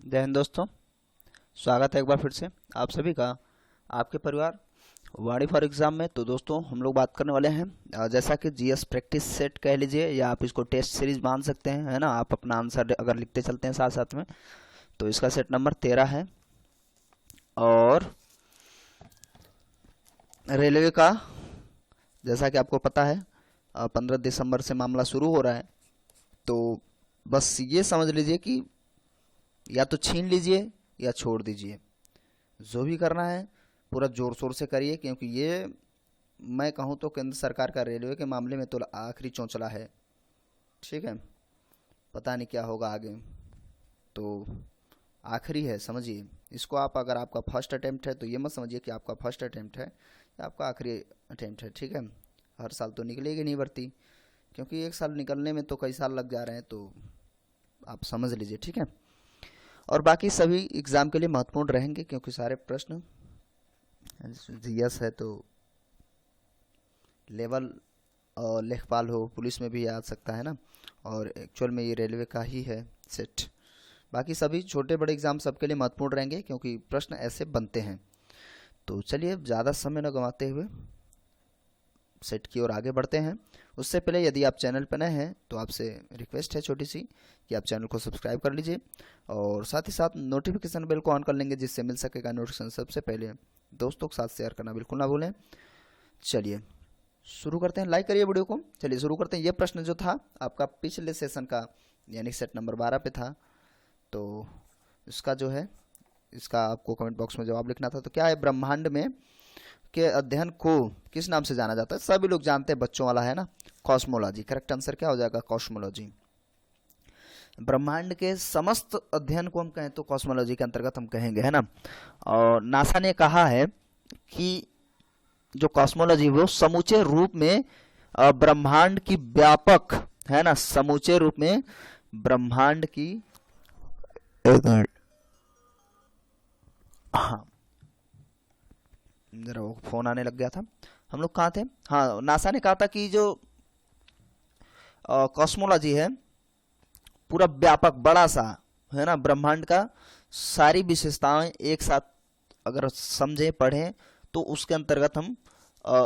जय हिंद दोस्तों। स्वागत है एक बार फिर से आप सभी का आपके परिवार वाणी फॉर एग्ज़ाम में। तो दोस्तों हम लोग बात करने वाले हैं जैसा कि जीएस प्रैक्टिस सेट कह लीजिए या आप इसको टेस्ट सीरीज मान सकते हैं, है ना। आप अपना आंसर अगर लिखते चलते हैं साथ साथ में, तो इसका सेट नंबर 13 है। और रेलवे का जैसा कि आपको पता है 15 दिसंबर से मामला शुरू हो रहा है। तो बस ये समझ लीजिए कि या तो छीन लीजिए या छोड़ दीजिए, जो भी करना है पूरा जोर शोर से करिए, क्योंकि ये मैं कहूँ तो केंद्र सरकार का रेलवे के मामले में तो आखिरी चौंचला है। ठीक है, पता नहीं क्या होगा आगे, तो आखिरी है समझिए इसको। आप अगर आपका फर्स्ट अटेम्प्ट है तो ये मत समझिए कि आपका फर्स्ट अटेम्प्ट है या आपका आखिरी अटेम्प्ट है। ठीक है, हर साल तो निकलेगी नहीं भर्ती, क्योंकि एक साल निकलने में तो कई साल लग जा रहे हैं, तो आप समझ लीजिए। ठीक है, और बाकी सभी एग्ज़ाम के लिए महत्वपूर्ण रहेंगे, क्योंकि सारे प्रश्न जीएस है तो लेवल लेखपाल हो पुलिस में भी आ सकता है ना, और एक्चुअल में ये रेलवे का ही है सेट। बाकी सभी छोटे बड़े एग्ज़ाम सबके लिए महत्वपूर्ण रहेंगे, क्योंकि प्रश्न ऐसे बनते हैं। तो चलिए अब ज़्यादा समय न गंवाते हुए सेट की ओर आगे बढ़ते हैं। उससे पहले यदि आप चैनल पर नए हैं तो आपसे रिक्वेस्ट है छोटी सी कि आप चैनल को सब्सक्राइब कर लीजिए और साथ ही साथ नोटिफिकेशन बेल को ऑन कर लेंगे, जिससे मिल सकेगा नोटिफिकेशन सबसे पहले। दोस्तों के साथ शेयर करना बिल्कुल ना भूलें। चलिए शुरू करते हैं, लाइक करिए वीडियो को। चलिए शुरू करते हैं। ये प्रश्न जो था आपका पिछले सेशन का यानी सेट नंबर 12 पे था, तो इसका जो है इसका आपको कमेंट बॉक्स में जवाब लिखना था। तो क्या है, ब्रह्मांड में के अध्ययन को किस नाम से जाना जाता है? सभी लोग जानते हैं, बच्चों वाला है ना, कॉस्मोलॉजी। करेक्ट आंसर क्या हो जाएगा? कॉस्मोलॉजी। ब्रह्मांड के समस्त अध्ययन को हम कहें तो कॉस्मोलॉजी के अंतर्गत हम कहेंगे, है ना। और नासा ने कहा है कि जो कॉस्मोलॉजी वो समूचे रूप में ब्रह्मांड की व्यापक, है ना, समूचे रूप में ब्रह्मांड की, एक मिनट, हाँ जरा वो फोन आने लग गया था। हम लोग कहाँ थे? हाँ, नासा ने कहा था कि जो कॉस्मोलॉजी है पूरा व्यापक बड़ा सा, है ना, ब्रह्मांड का सारी विशेषताएं एक साथ अगर समझें पढ़ें तो उसके अंतर्गत हम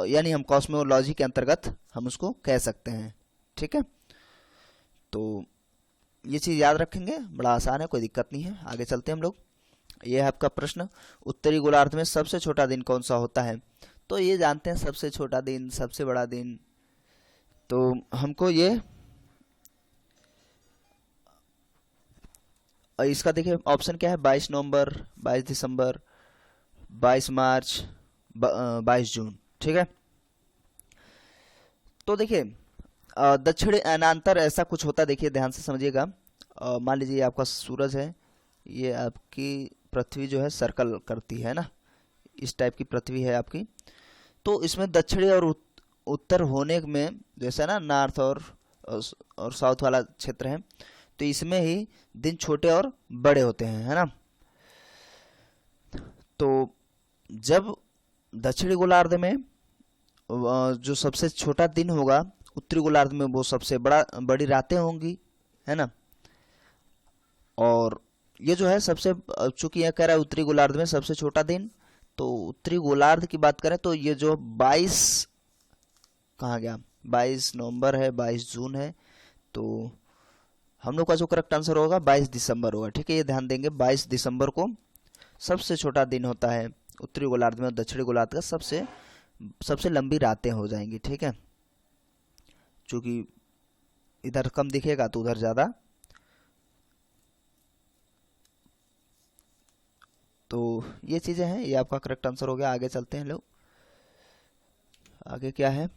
यानी हम कॉस्मोलॉजी के अंतर्गत हम उसको कह सकते हैं। ठीक है, तो ये चीज़ याद रखेंगे, बड़ा आसान है, कोई दिक्कत नहीं है। आगे चलते हैं हम लोग। ये है आपका प्रश्न, उत्तरी गोलार्ध में सबसे छोटा दिन कौन सा होता है? तो ये जानते हैं, सबसे छोटा दिन सबसे बड़ा दिन, तो हमको ये इसका देखिए ऑप्शन क्या है, 22 नवंबर, 22 दिसंबर, 22 मार्च, 22 जून। ठीक है, तो देखिए दक्षिण अनांतर ऐसा कुछ होता है, देखिए ध्यान से समझिएगा। मान लीजिए आपका सूरज है, ये आपकी पृथ्वी जो है सर्कल करती है ना, इस टाइप की पृथ्वी है आपकी। तो इसमें दक्षिणी और उत्तर होने में जैसा ना नॉर्थ और साउथ वाला क्षेत्र है, तो इसमें ही दिन छोटे और बड़े होते हैं, है ना। तो जब दक्षिणी गोलार्ध में जो सबसे छोटा दिन होगा, उत्तरी गोलार्ध में वो सबसे बड़ी रातें होंगी, है ना। और ये जो है सबसे, चूंकि यह कह रहा है उत्तरी गोलार्ध में सबसे छोटा दिन, तो उत्तरी गोलार्ध की बात करें तो ये जो 22 कहाँ गया, 22 नवंबर है, 22 जून है, तो हम लोग का जो करेक्ट आंसर होगा 22 दिसंबर होगा। ठीक है, ये ध्यान देंगे, 22 दिसंबर को सबसे छोटा दिन होता है उत्तरी गोलार्ध में, और दक्षिणी गोलार्ध का सबसे लंबी रातें हो जाएंगी। ठीक है, चूंकि इधर कम दिखेगा तो उधर ज़्यादा। तो ये चीज़ें हैं, ये आपका करेक्ट आंसर हो गया। आगे चलते हैं लोग। आगे क्या है,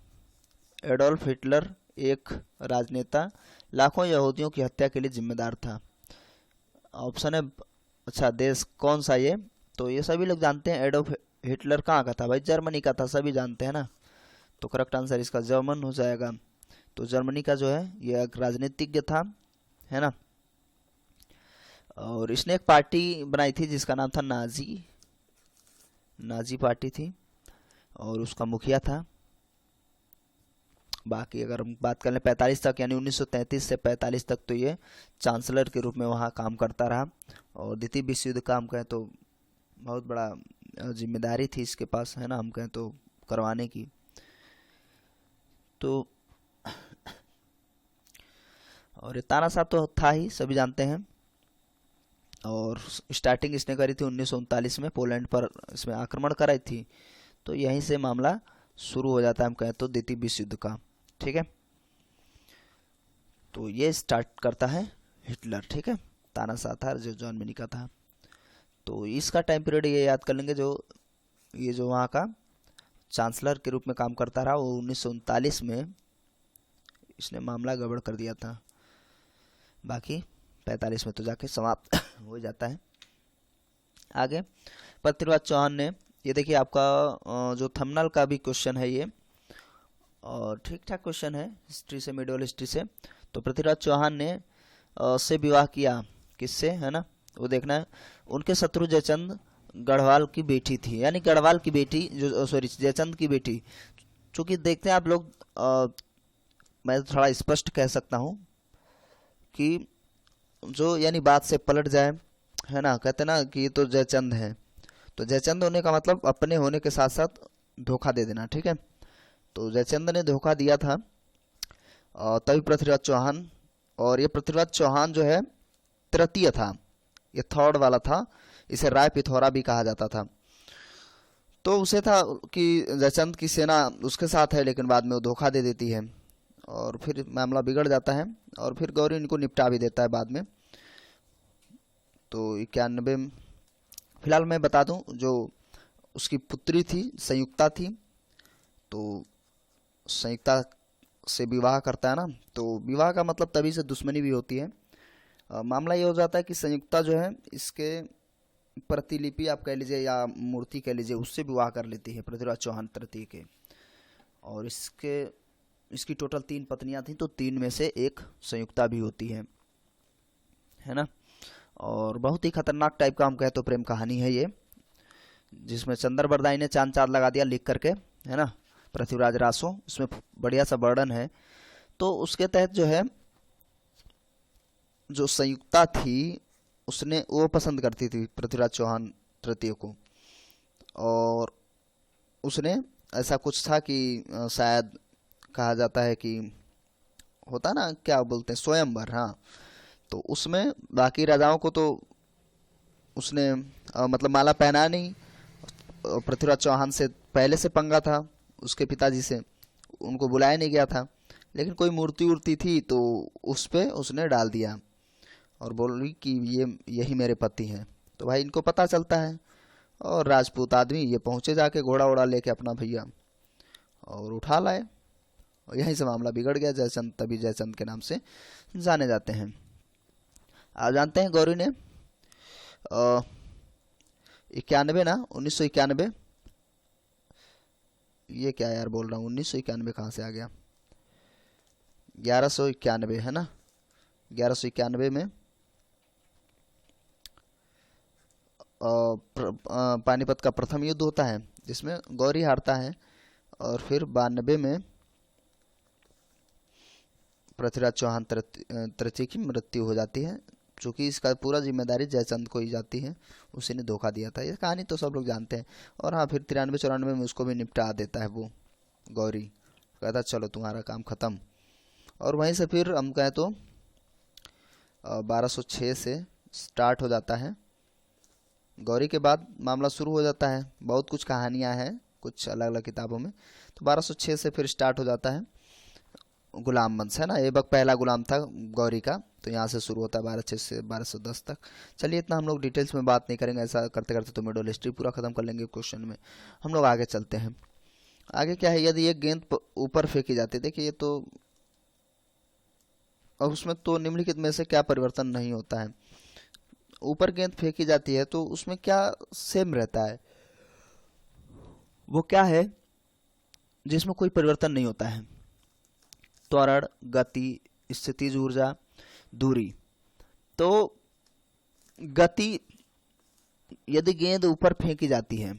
एडोल्फ हिटलर एक राजनेता, लाखों यहूदियों की हत्या के लिए जिम्मेदार था। ऑप्शन है, अच्छा देश कौन सा ये? तो ये सभी लोग जानते हैं, एडोल्फ हिटलर कहाँ का था भाई? जर्मनी का था, सभी जानते हैं ना। तो करेक्ट आंसर इसका जर्मन हो जाएगा। तो जर्मनी का जो है ये एक राजनीतिज्ञ था, है ना। और इसने एक पार्टी बनाई थी जिसका नाम था नाजी पार्टी थी, और उसका मुखिया था बाकी अगर हम बात करें 45 तक, यानी 1933 से 45 तक, तो ये चांसलर के रूप में वहाँ काम करता रहा। और द्वितीय विश्व युद्ध का हम कहें तो बहुत बड़ा जिम्मेदारी थी इसके पास, है ना, हम कहें तो करवाने की। तो और ये तानाशाह तो था ही, सभी जानते हैं। और स्टार्टिंग इसने करी थी 1939 में, पोलैंड पर इसमें आक्रमण कराई थी। तो यहीं से मामला शुरू हो जाता है, हम कहें तो द्वितीय विश्व युद्ध का। ठीक है, तो ये स्टार्ट करता है हिटलर। ठीक है, तानाशाह था जो जर्मनी का था। तो इसका टाइम पीरियड ये याद कर लेंगे, जो ये जो वहाँ का चांसलर के रूप में काम करता रहा, वो 1939 में इसने मामला गड़बड़ कर दिया था। बाकी 45 में तो जाके समाप्त हो जाता है। आगे पृथ्वीराज चौहान ने, ये देखिए आपका जो थंबनेल का भी क्वेश्चन है ये, और ठीक ठाक क्वेश्चन है हिस्ट्री से, मिडियल हिस्ट्री से। तो पृथ्वीराज चौहान ने से विवाह किया, किससे, है ना, वो देखना है। उनके शत्रु जयचंद गढ़वाल की बेटी थी, यानी गढ़वाल की बेटी, जो सॉरी जयचंद की बेटी। चूंकि देखते हैं आप लोग, मैं थोड़ा स्पष्ट कह सकता हूँ कि जो यानी बात से पलट जाए, है ना, कहते ना कि ये तो जयचंद है, तो जयचंद होने का मतलब अपने होने के साथ साथ धोखा दे देना। ठीक है, तो जयचंद ने धोखा दिया था, तभी पृथ्वीराज चौहान, और ये पृथ्वीराज चौहान जो है तृतीय था, ये थर्ड वाला था, इसे राय पिथौरा भी कहा जाता था। तो उसे था कि जयचंद की सेना उसके साथ है, लेकिन बाद में वो धोखा दे देती है और फिर मामला बिगड़ जाता है, और फिर गौरी इनको निपटा भी देता है बाद में। तो 91, फिलहाल मैं बता दूं, जो उसकी पुत्री थी संयुक्ता थी, तो संयुक्ता से विवाह करता है ना, तो विवाह का मतलब तभी से दुश्मनी भी होती है। मामला ये हो जाता है कि संयुक्ता जो है इसके प्रतिलिपि आप कह लीजिए या मूर्ति कह लीजिए, उससे विवाह कर लेती है पृथ्वीराज चौहान तृतीय के। और इसकी टोटल 3 पत्नियां थीं, तो 3 में से एक संयुक्ता भी होती है ना। और बहुत ही खतरनाक टाइप का हम कहे तो प्रेम कहानी है ये, जिसमें चंद्र बरदाई ने चांद चाँद लगा दिया लिख करके, है ना, पृथ्वीराज रासो, इसमें बढ़िया सा वर्णन है। तो उसके तहत जो है, जो संयुक्ता थी उसने, वो पसंद करती थी पृथ्वीराज चौहान तृतीय को, और उसने ऐसा कुछ था कि शायद कहा जाता है कि होता ना, क्या बोलते हैं, स्वयंवर, हाँ। तो उसमें बाकी राजाओं को तो उसने मतलब माला पहना नहीं, पृथ्वीराज चौहान से पहले से पंगा था उसके पिताजी से, उनको बुलाया नहीं गया था, लेकिन कोई मूर्ति उर्ति थी तो उस पे उसने डाल दिया और बोली कि ये यही मेरे पति हैं। तो भाई इनको पता चलता है, और राजपूत आदमी ये पहुंचे जाके घोड़ा वोड़ा लेके अपना भैया, और उठा लाए, और यहीं से मामला बिगड़ गया। जयचंद तभी जयचंद के नाम से जाने जाते हैं। आप जानते हैं गौरी ने 91 ना, 1991, ये क्या यार बोल रहा हूँ, 1991 कहाँ से आ गया, 1191 है ना, 1191 में पानीपत का प्रथम युद्ध होता है, जिसमें गौरी हारता है, और फिर 92 में पृथ्वीराज चौहान तृतीय की मृत्यु हो जाती है, चूँकि इसका पूरा जिम्मेदारी जयचंद को ही जाती है, उसी ने धोखा दिया था। ये कहानी तो सब लोग जानते हैं। और हाँ, फिर 93-94 में उसको भी निपटा देता है वो गौरी, कहता चलो तुम्हारा काम ख़त्म। और वहीं से फिर हम कहें तो 1206 से स्टार्ट हो जाता है। गौरी के बाद मामला शुरू हो जाता है, बहुत कुछ कहानियाँ हैं कुछ अलग अलग किताबों में। तो 1206 से फिर स्टार्ट हो जाता है गुलाम वंश, है ना, ऐबक पहला गुलाम था गौरी का, तो यहाँ से शुरू होता है 1206 से 1210 तक। चलिए इतना हम लोग डिटेल्स में बात नहीं करेंगे, ऐसा करते करते तो मिडल हिस्ट्री पूरा खत्म कर लेंगे क्वेश्चन में। हम लोग आगे चलते हैं। आगे क्या है, यदि एक गेंद ऊपर फेंकी जाती है, देखिए ये तो, अब उसमें तो निम्नलिखित में से क्या परिवर्तन नहीं होता है। ऊपर गेंद फेंकी जाती है तो उसमें क्या सेम रहता है, वो क्या है जिसमें कोई परिवर्तन नहीं होता है, त्वरण, गति, स्थितिज ऊर्जा, दूरी। तो गति, यदि गेंद ऊपर फेंकी जाती है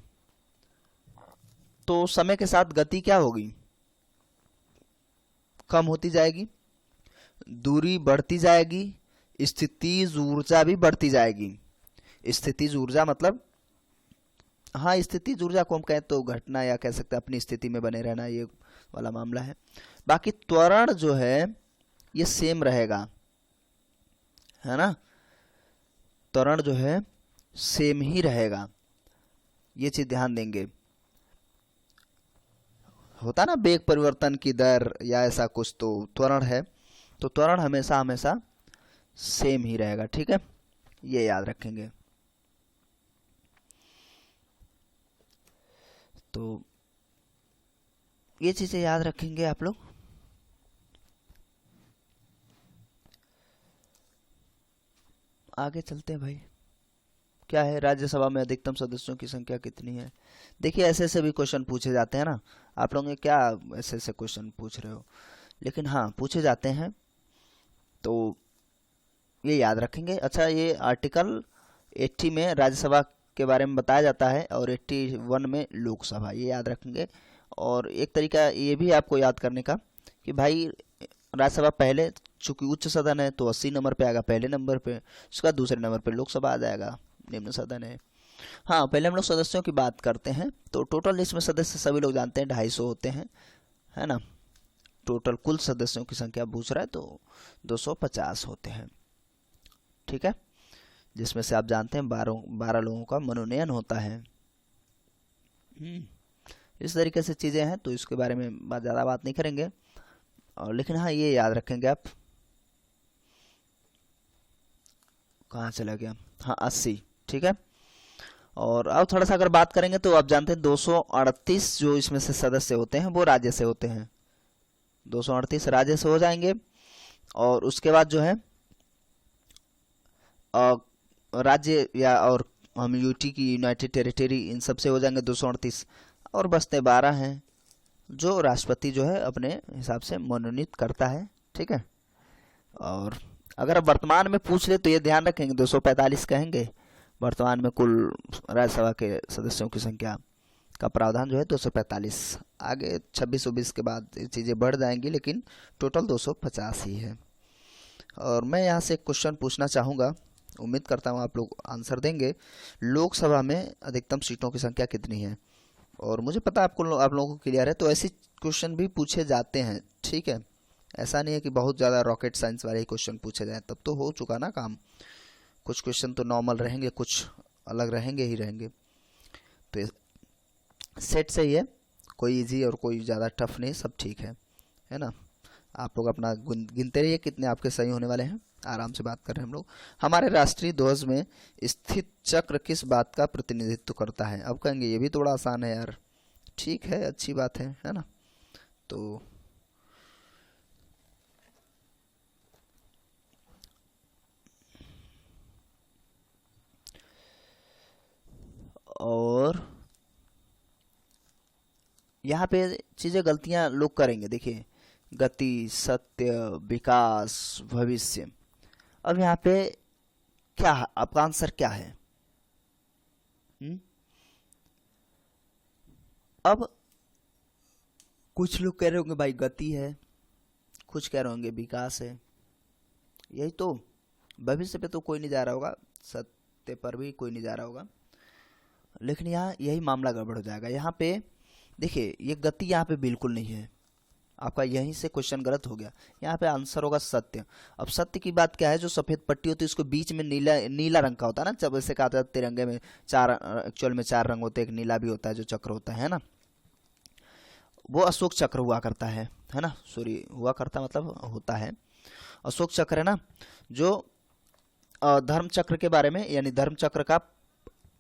तो समय के साथ गति क्या होगी, कम होती जाएगी, दूरी बढ़ती जाएगी, स्थितिज ऊर्जा भी बढ़ती जाएगी। स्थितिज ऊर्जा मतलब, हाँ स्थितिज ऊर्जा को हम कहें तो घटना या कह सकते हैं अपनी स्थिति में बने रहना, ये वाला मामला है। बाकी त्वरण जो है ये सेम रहेगा, है ना, त्वरण जो है सेम ही रहेगा, ये चीज ध्यान देंगे। होता ना वेग परिवर्तन की दर या ऐसा कुछ, तो त्वरण है, तो त्वरण हमेशा हमेशा सेम ही रहेगा, ठीक है, ये याद रखेंगे। तो ये चीजें याद रखेंगे आप लोग। आगे चलते हैं भाई, क्या है, राज्यसभा में अधिकतम सदस्यों की संख्या कितनी है। देखिए ऐसे ऐसे भी क्वेश्चन पूछे जाते हैं ना, आप लोग क्या ऐसे ऐसे क्वेश्चन पूछ रहे हो, लेकिन हाँ पूछे जाते हैं, तो ये याद रखेंगे। अच्छा, ये आर्टिकल 80 में राज्यसभा के बारे में बताया जाता है और 81 में लोकसभा, ये याद रखेंगे। और एक तरीका ये भी आपको याद करने का कि भाई राज्यसभा पहले, चूंकि उच्च सदन है तो 80 नंबर पे आएगा पहले नंबर पे, उसका दूसरे नंबर पे लोकसभा आ जाएगा, निम्न सदन है। हाँ पहले हम लोग सदस्यों की बात करते हैं, तो टोटल इसमें सदस्य सभी लोग जानते हैं 250 होते हैं, है ना। टोटल कुल सदस्यों की संख्या पूछ रहा है तो 250 होते हैं, ठीक है, जिसमें से आप जानते हैं 12 लोगों का मनोनयन होता है। इस तरीके से चीज़ें हैं, तो इसके बारे में ज़्यादा बात नहीं करेंगे, और लेकिन हाँ ये याद रखेंगे आप, कहाँ चला गया, हाँ 80, ठीक है। और अब थोड़ा सा अगर बात करेंगे तो आप जानते हैं 238 जो इसमें से सदस्य होते हैं वो राज्य से होते हैं, 238 राज्य से हो जाएंगे। और उसके बाद जो है राज्य या और हम यूटी की यूनाइटेड टेरिटरी, इन सब से हो जाएंगे 238, और बचते 12 हैं जो राष्ट्रपति जो है अपने हिसाब से मनोनीत करता है, ठीक है। और अगर अब वर्तमान में पूछ ले तो ये ध्यान रखेंगे 245 कहेंगे, वर्तमान में कुल राज्यसभा के सदस्यों की संख्या का प्रावधान जो है 245, आगे 26-29 के बाद ये चीज़ें बढ़ जाएंगी, लेकिन टोटल 250 ही है। और मैं यहाँ से एक क्वेश्चन पूछना चाहूँगा, उम्मीद करता हूँ आप लोग आंसर देंगे। लोकसभा में अधिकतम सीटों की संख्या कितनी है, और मुझे पता है आप लोगों को क्लियर है, तो ऐसे क्वेश्चन भी पूछे जाते हैं, ठीक है, ऐसा नहीं है कि बहुत ज़्यादा रॉकेट साइंस वाले ही क्वेश्चन पूछे जाएं, तब तो हो चुका ना काम। कुछ क्वेश्चन तो नॉर्मल रहेंगे, कुछ अलग रहेंगे ही रहेंगे, तो सेट सही है, कोई इजी और कोई ज़्यादा टफ नहीं, सब ठीक है ना। आप लोग अपना गिनते रहिए कितने आपके सही होने वाले हैं, आराम से बात कर रहे हैं हम लोग। हमारे राष्ट्रीय ध्वज में स्थित चक्र किस बात का प्रतिनिधित्व करता है। अब कहेंगे ये भी थोड़ा आसान है यार, ठीक है, अच्छी बात है ना। तो और यहाँ पे चीज़ें गलतियाँ लोग करेंगे, देखिए गति, सत्य, विकास, भविष्य। अब यहाँ पे क्या है, आपका आंसर क्या है? अब कुछ लोग कह रहे होंगे भाई गति है, कुछ कह रहे होंगे विकास है, यही तो, भविष्य पे तो कोई नहीं जा रहा होगा, सत्य पर भी कोई नहीं जा रहा होगा, लेकिन यहाँ यही मामला गड़बड़ हो जाएगा। यहाँ पे देखिए ये गति यहाँ पे बिल्कुल नहीं है, आपका यहीं से क्वेश्चन गलत हो गया, यहाँ पे आंसर होगा सत्य। अब सत्य की बात क्या है, जो सफेद पट्टी होती है उसको बीच में नीला नीला रंग का होता है ना, जब ऐसे कहा था तिरंगे में एक्चुअल में 4 रंग होते हैं, एक नीला भी होता है जो चक्र होता है ना, वो अशोक चक्र हुआ करता है ना, सॉरी हुआ करता मतलब होता है, अशोक चक्र है ना, जो धर्म चक्र के बारे में, यानी धर्म चक्र का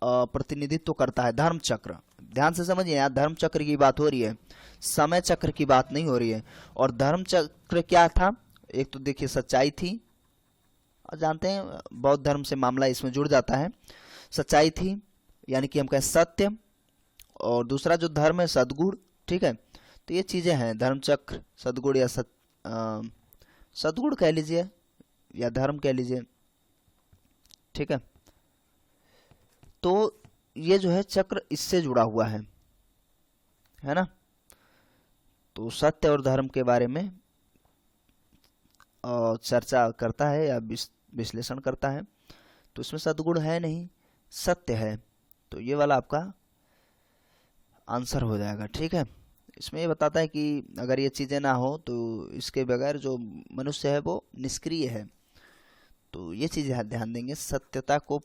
प्रतिनिधित्व करता है। धर्म चक्र, ध्यान से समझिए, यहाँ धर्म चक्र की बात हो रही है, समय चक्र की बात नहीं हो रही है। और धर्म चक्र क्या था, एक तो देखिए सच्चाई थी, और जानते हैं बौद्ध धर्म से मामला इसमें जुड़ जाता है, सच्चाई थी यानी कि हम कहें सत्य, और दूसरा जो धर्म है सद्गुण, ठीक है। तो ये चीजें हैं, धर्म चक्र, सद्गुण या सद्गुण कह लीजिए या धर्म कह लीजिए, ठीक है। तो ये जो है चक्र इससे जुड़ा हुआ है ना। तो सत्य और धर्म के बारे में चर्चा करता है या विश्लेषण करता है, तो इसमें सद्गुण है नहीं, सत्य है। तो ये वाला आपका आंसर हो जाएगा। ठीक है, इसमें ये बताता है कि अगर ये चीज़ें ना हो तो इसके बगैर जो मनुष्य है वो निष्क्रिय है। तो ये चीज़ ध्यान देंगे, सत्यता को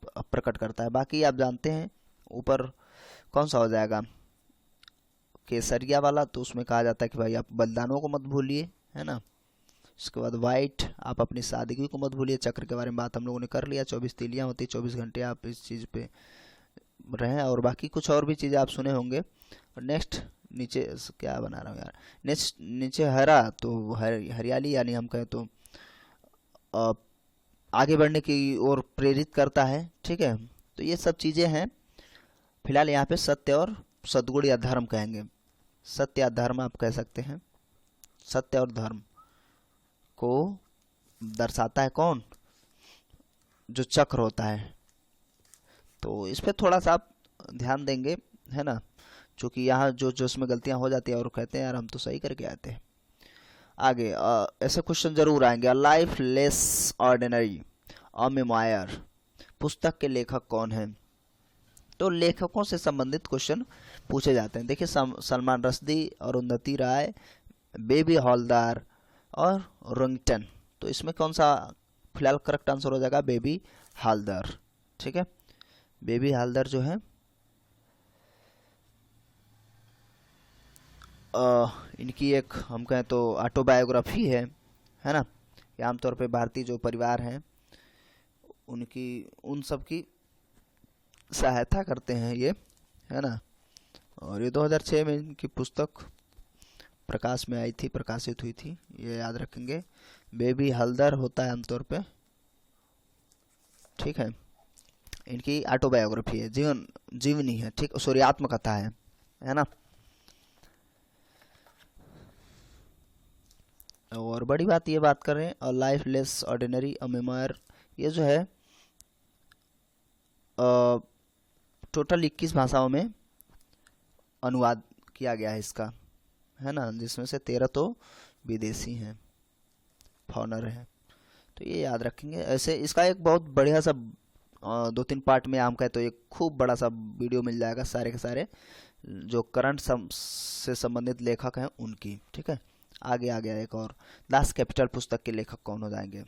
प्रकट करता है। बाकी आप जानते हैं ऊपर कौन सा हो जाएगा, केसरिया वाला, तो उसमें कहा जाता है कि भाई आप बलिदानों को मत भूलिए, है ना। उसके बाद वाइट, आप अपनी सादगी को मत भूलिए। चक्र के बारे में बात हम लोगों ने कर लिया, 24 तीलियां होती, 24 घंटे आप इस चीज़ पे रहें। और बाकी कुछ और भी चीज़ें आप सुने होंगे। और नेक्स्ट नीचे क्या बना रहा हूँ यार, नेक्स्ट नीचे हरा, तो हरियाली यानी हम कहें तो अ, आगे बढ़ने की ओर प्रेरित करता है। ठीक है, तो ये सब चीज़ें हैं। फिलहाल यहाँ पे सत्य और सद्गुण या धर्म कहेंगे। सत्य या धर्म आप कह सकते हैं। सत्य और धर्म को दर्शाता है कौन, जो चक्र होता है। तो इस पे थोड़ा सा आप ध्यान देंगे, है ना, क्योंकि यहाँ जो जो उसमें गलतियाँ हो जाती है और कहते हैं यार हम तो सही करके आते हैं। आगे ऐसे क्वेश्चन जरूर आएंगे। A life less ordinary, a memoir, पुस्तक के लेखक कौन है। तो लेखकों से संबंधित क्वेश्चन पूछे जाते हैं। देखिए सलमान रश्दी, अरुंधति राय, बेबी हॉलदार और रंगटन। तो इसमें कौन सा फिलहाल करेक्ट आंसर हो जाएगा, बेबी हालदार। ठीक है, बेबी हालदार जो है इनकी एक हम कहें तो ऑटोबायोग्राफी है ना। ये आमतौर पे भारतीय जो परिवार हैं उनकी उन सब की सहायता करते हैं ये, है ना। और ये 2006 में इनकी पुस्तक प्रकाश में आई थी, प्रकाशित हुई थी, ये याद रखेंगे। बेबी हल्दर होता है आमतौर पे। ठीक है, इनकी ऑटोबायोग्राफी है, जीवनी है, ठीक, सॉरी आत्मकथा है ना। और बड़ी बात ये बात कर रहे हैं, a life less ordinary, a memoir, ये जो है टोटल 21 भाषाओं में अनुवाद किया गया है इसका, है ना, जिसमें से 13 तो विदेशी हैं, फॉरेनर हैं। तो ये याद रखेंगे। ऐसे इसका एक बहुत बढ़िया सा 2-3 पार्ट में आम का है, तो एक खूब बड़ा सा वीडियो मिल जाएगा, सारे के सारे जो करंट से संबंधित लेखक हैं उनकी। ठीक है, आगे आ गया एक और, दास कैपिटल पुस्तक के लेखक कौन हो जाएंगे।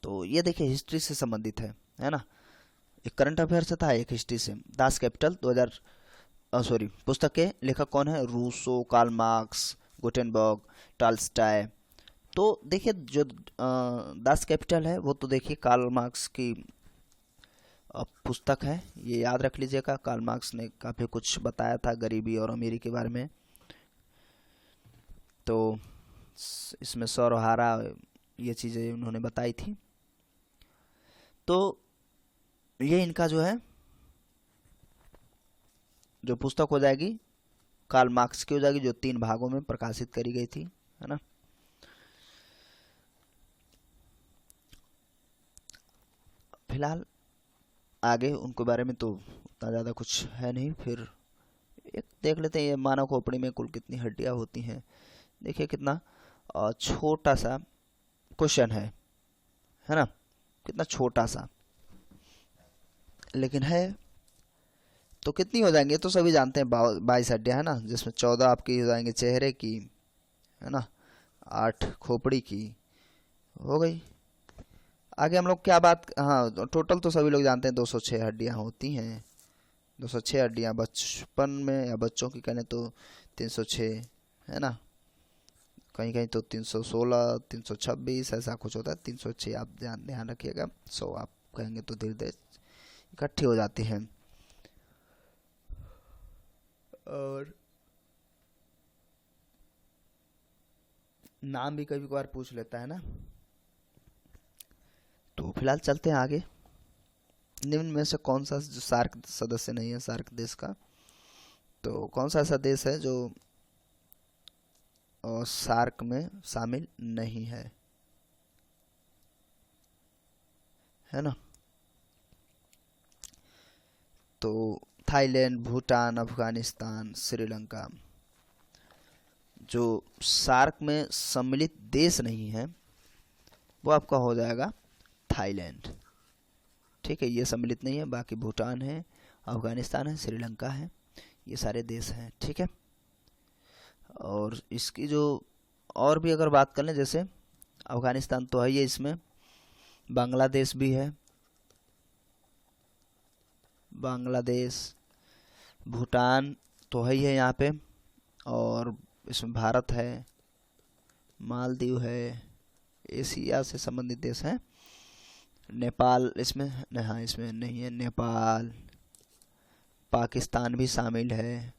तो ये देखिए हिस्ट्री से संबंधित है ना। एक करंट अफेयर से था, एक हिस्ट्री से। दास कैपिटल 2000 सॉरी पुस्तक के लेखक कौन है, Rousseau, Karl Marx, Gutenberg, Tolstoy. तो देखिए जो दास कैपिटल है वो तो देखिए कार्ल मार्क्स की पुस्तक है, ये याद रख लीजिएगा। कार्ल मार्क्स ने काफ़ी कुछ बताया था गरीबी और अमीरी के बारे में। तो इसमें सर्वहारा ये चीज़ें उन्होंने बताई थी। तो ये इनका जो है जो पुस्तक हो जाएगी कार्ल मार्क्स की हो जाएगी, जो 3 भागों में प्रकाशित करी गई थी, है ना। फिलहाल आगे उनके बारे में तो उतना ज़्यादा कुछ है नहीं। फिर एक देख लेते हैं, ये मानव खोपड़ी में कुल कितनी हड्डियां होती हैं। देखिए कितना छोटा सा क्वेश्चन है ना, कितना छोटा सा, लेकिन है। तो कितनी हो जाएंगे तो सभी जानते हैं, 22 हड्डियां, है ना, जिसमें 14 आपकी हो जाएंगे चेहरे की, है ना, 8 खोपड़ी की, हो गई। आगे हम लोग क्या बात, हाँ टोटल तो सभी लोग जानते हैं 206 हड्डियां होती हैं। 206 हड्डियां बचपन में या बच्चों की कहें तो 306, है ना। कहीं कहीं तो 316, 326 ऐसा कुछ होता है। 306 आप ध्यान रखिएगा। 100 आप कहेंगे तो धीरे धीरे इकट्ठी हो जाती हैं। और नाम भी कभी कभार पूछ लेता है ना। तो फिलहाल चलते हैं आगे। निम्न में से कौन सा जो सार्क सदस्य नहीं है सार्क देश का, तो कौन सा ऐसा देश है जो सार्क में शामिल नहीं है ना। तो थाईलैंड, भूटान, अफगानिस्तान, श्रीलंका। जो सार्क में सम्मिलित देश नहीं है वो आपका हो जाएगा थाईलैंड। ठीक है, ये सम्मिलित नहीं है, बाकी भूटान है, अफगानिस्तान है, श्रीलंका है, ये सारे देश हैं। ठीक है, और इसकी जो और भी अगर बात कर लें, जैसे अफगानिस्तान तो है ही है इसमें, बांग्लादेश भी है, बांग्लादेश, भूटान तो है ही है यहाँ पे, और इसमें भारत है, मालदीव है, एशिया से संबंधित देश हैं, नेपाल इसमें नहीं, हाँ इसमें नहीं है, नेपाल, पाकिस्तान भी शामिल है,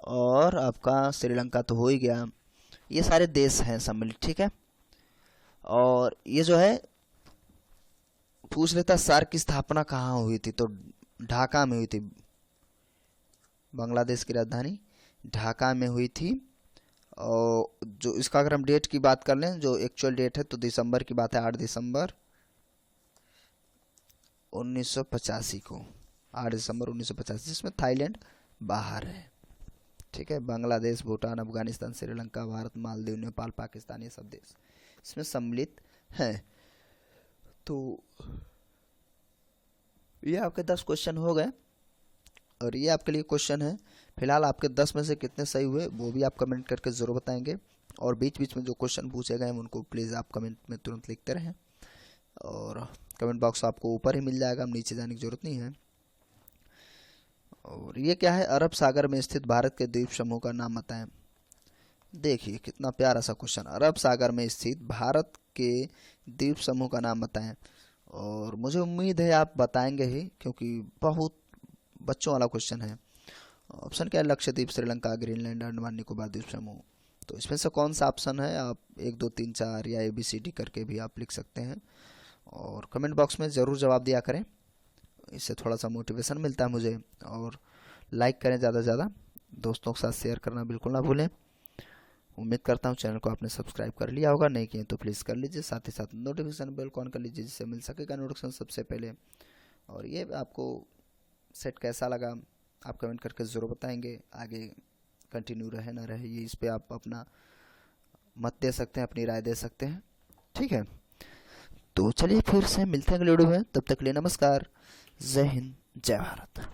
और आपका श्रीलंका तो हो ही गया। ये सारे देश हैं सम्मिलित। ठीक है, और ये जो है पूछ लेता सार्क की स्थापना कहाँ हुई थी, तो ढाका में हुई थी। बांग्लादेश की राजधानी ढाका में हुई थी। और जो इसका अगर हम डेट की बात कर लें, जो एक्चुअल डेट है तो दिसंबर की बात है, 8 दिसंबर 1985 को, 8 दिसंबर 1985, जिसमें थाईलैंड बाहर है। ठीक है, बांग्लादेश, भूटान, अफगानिस्तान, श्रीलंका, भारत, मालदीव, नेपाल, पाकिस्तान, ये सब देश इसमें सम्मिलित हैं। तो ये आपके 10 क्वेश्चन हो गए, और ये आपके लिए क्वेश्चन है। फिलहाल आपके 10 में से कितने सही हुए वो भी आप कमेंट करके ज़रूर बताएंगे, और बीच बीच में जो क्वेश्चन पूछे गए हैं उनको प्लीज़ आप कमेंट में तुरंत लिखते रहें, और कमेंट बॉक्स आपको ऊपर ही मिल जाएगा, हम नीचे जाने की ज़रूरत नहीं है। और ये क्या है, अरब सागर में स्थित भारत के द्वीप समूह का नाम बताएं। देखिए कितना प्यारा सा क्वेश्चन, अरब सागर में स्थित भारत के द्वीप समूह का नाम बताएं, और मुझे उम्मीद है आप बताएंगे ही, क्योंकि बहुत बच्चों वाला क्वेश्चन है। ऑप्शन क्या है, लक्षद्वीप, श्रीलंका, ग्रीनलैंड, अंडमान निकोबार द्वीप समूह। तो इसमें से कौन सा ऑप्शन है, आप 1 2 3 4 या ABCD करके भी आप लिख सकते हैं, और कमेंट बॉक्स में ज़रूर जवाब दिया करें, इससे थोड़ा सा मोटिवेशन मिलता है मुझे। और लाइक करें ज़्यादा से ज़्यादा, दोस्तों के साथ शेयर करना बिल्कुल ना भूलें। उम्मीद करता हूँ चैनल को आपने सब्सक्राइब कर लिया होगा, नहीं किए तो प्लीज़ कर लीजिए, साथ ही साथ नोटिफिकेशन बेल ऑन कर लीजिए, जिससे मिल सकेगा नोटिफिकेशन सबसे पहले। और ये आपको सेट कैसा लगा आप कमेंट करके ज़रूर बताएंगे, आगे कंटिन्यू रहे ना रहे ये इस पर आप अपना मत दे सकते हैं, अपनी राय दे सकते हैं। ठीक है, तो चलिए फिर से मिलते हैं अगले वीडियो में, तब तक के लिए नमस्कार, जय हिंद, जय भारत।